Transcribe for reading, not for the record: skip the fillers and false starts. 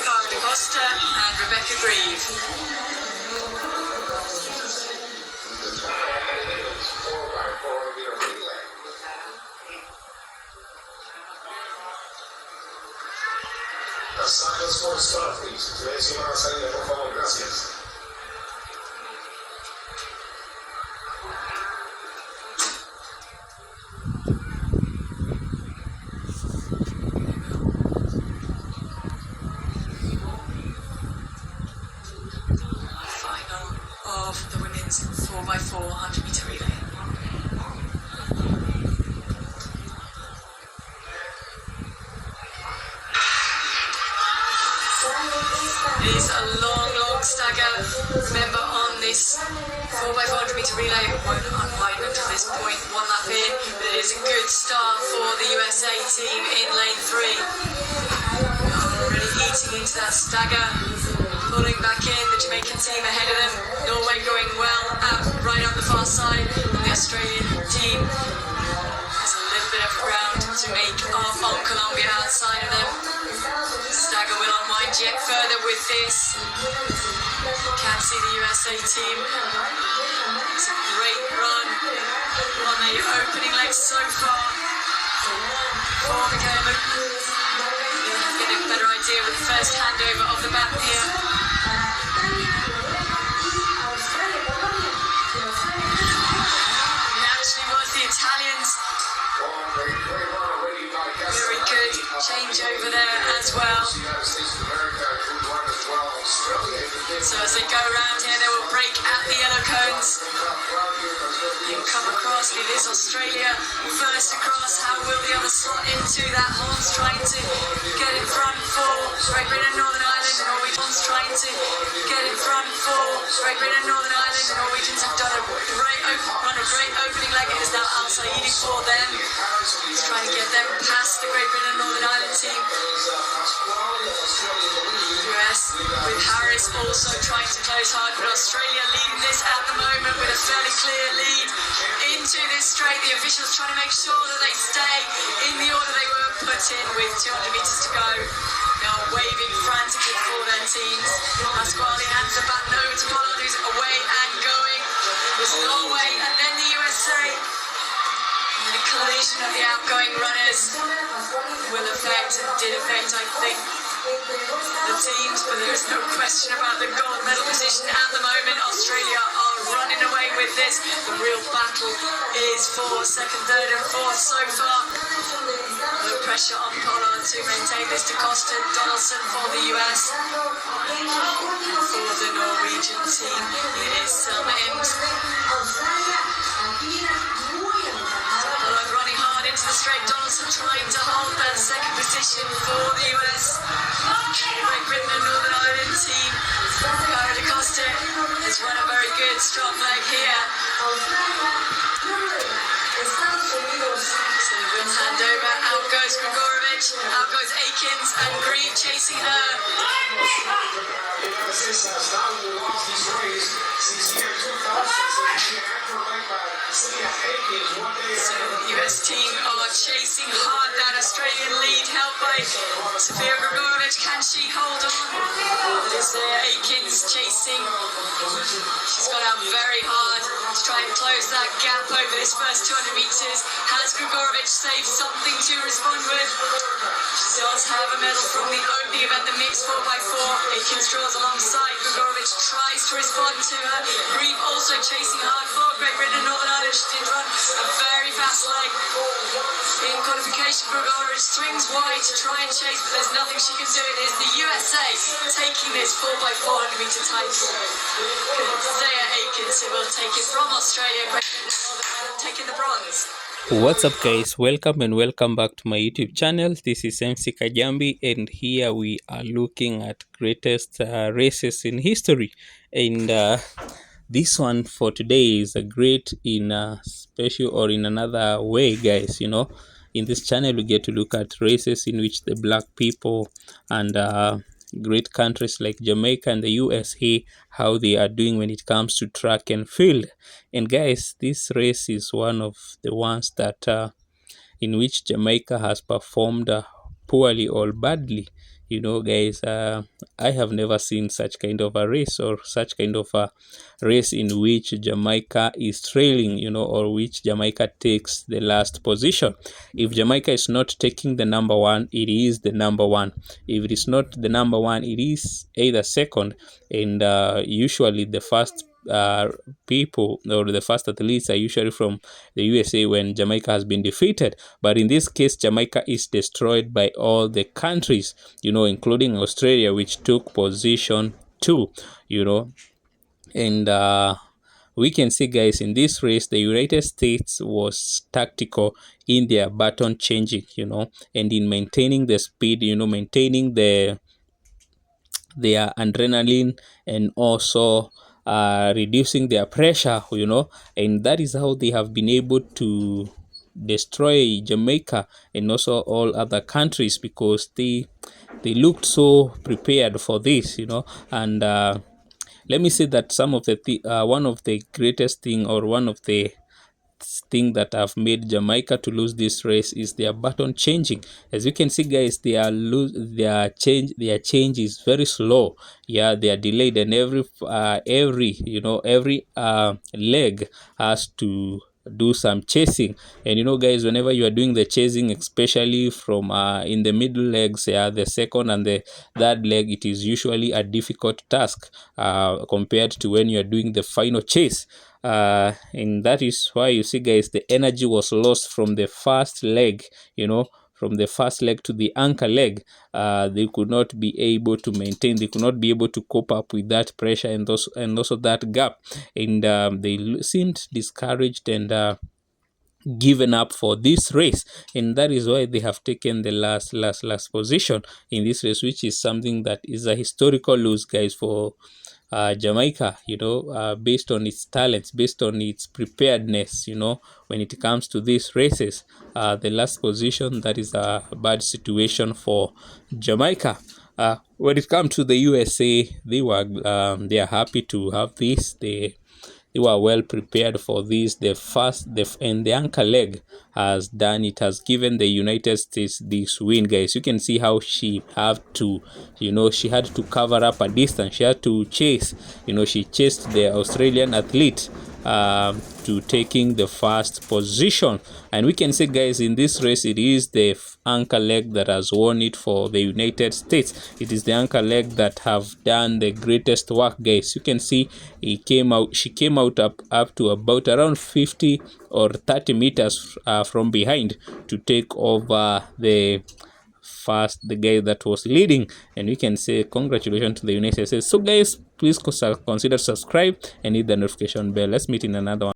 Costa and Rebecca Grieve. Las sacas por Starfield. Si ves una salida, por favor, gracias. Final of the women's 4x4 100-metre relay. It is a long stagger. Remember, on this 4x400 metre relay, it won't unwind until this point, one lap in, but it is a good start for the USA team in lane 3. Already eating into that stagger, pulling back in, the Jamaican team ahead of them, Norway going well right out the far side, and the Australian team has a little bit of ground to make off on Colombia outside of them. Stagger will unwind yet further with this. Can't see the USA team. It's a great run on the opening leg so far for Michaela. You'll get a better idea with the first handover of the map here. Naturally was the Italians. Very good change over there as well. So as they go around here, they will break at the yellow cones and come across. It is Australia first across. How will the others slot into that? Holland's trying to get in front for Great Britain and Northern Ireland. Norwegians trying to get in front for Great Britain and Northern Ireland. The Norwegians have done a great opening leg. It is now Al Saidi for them. He's trying to get them past the Great Britain and Northern Ireland team. US with Harris also trying to close hard, but Australia leading this at the moment with a fairly clear lead into this straight. The officials trying to make sure that they stay in the order they were put in with 200 metres to go. They are waving frantically for their teams. Pasquale hands the baton over to Pollard, who's away and going. There's Norway and then the USA. And the collision of the outgoing runners will affect and did affect, I think, the teams, but there is no question about the gold medal position at the moment. Australia are running away with this. The real battle is for second, third and fourth so far. No pressure on Pollard to maintain this. DaCosta, Donaldson for the US. For the Norwegian team, it is Selma-Ems. Pollard running hard into the straight. Donaldson trying to hold that second position for the US. Great Britain and Northern Ireland team. Cara DaCosta has run a very good, strong leg here. So the win handover. Out goes Grigorovic. Out goes Akins and Grieve chasing her. So the US team are chasing hard that Australian lead, held by Sofia Grigorovic. Can she hold on? It is Akins chasing. She's got out very hard to try and close that gap over this first 200 metres. Has Grigorovic saved something to respond with? She does have a medal from the opening event, the mixed 4x4. Akins draws alongside. Grigorovic tries to respond to her. Grieve also chasing hard for Great Britain and Northern Ireland. She did run a very fast leg in qualification. Grigorovic swings wide to try and chase, but there's nothing she can do. It is the USA taking this 4x400 metre title. Zaya Akins, who will take it from Australia. Great Britain and Northern Ireland taking the bronze. What's up guys, welcome and welcome back to my YouTube channel. This is MC Kajambi and here we are looking at greatest races in history, and this one for today is a great in a special or in another way, guys. You know, in this channel we get to look at races in which the black people and great countries like Jamaica and the USA, how they are doing when it comes to track and field. And guys, this race is one of the ones that in which Jamaica has performed poorly or badly. You know, guys, I have never seen such kind of a race, or such kind of a race in which Jamaica is trailing, you know, or which Jamaica takes the last position. If Jamaica is not taking the number one, it is the number one. If it is not the number one, it is either second, and usually the first people, or the first athletes, are usually from the USA when Jamaica has been defeated. But in this case, Jamaica is destroyed by all the countries, you know, including Australia, which took position 2, you know. And we can see, guys, in this race, the United States was tactical in their baton changing, you know, and in maintaining the speed, you know, maintaining their adrenaline, and also reducing their pressure, you know. And that is how they have been able to destroy Jamaica and also all other countries, because they looked so prepared for this, you know. And let me say that some of the one of the greatest thing, or one of the thing that have made Jamaica to lose this race, is their button changing. As you can see, guys, their change is very slow. Yeah, they are delayed, and every you know, every leg has to do some chasing. And you know, guys, whenever you are doing the chasing, especially from in the middle legs, yeah, the second and the third leg, it is usually a difficult task compared to when you are doing the final chase. And that is why you see, guys, the energy was lost from the first leg, you know, from the first leg to the anchor leg. They could not be able to maintain, they could not be able to cope up with that pressure, and also that gap. And they seemed discouraged and given up for this race, and that is why they have taken the last position in this race, which is something that is a historical lose, guys, for Jamaica, you know, based on its talents, based on its preparedness, you know, when it comes to these races. The last position, that is a bad situation for Jamaica. When it comes to the USA, they are happy to have this. They were well prepared for this. And the anchor leg has done it, has given the United States this win, guys. You can see how she had to, you know, she had to cover up a distance. She had to chase, you know, she chased the Australian athlete to taking the first position. And we can say, guys, in this race, it is the anchor leg that has won it for the United States. It is the anchor leg that have done the greatest work, guys. You can see she came out up to about around 50 or 30 meters from behind to take over the guy that was leading. And we can say congratulations to the United States. So, guys, please consider subscribe and hit the notification bell. Let's meet in another one.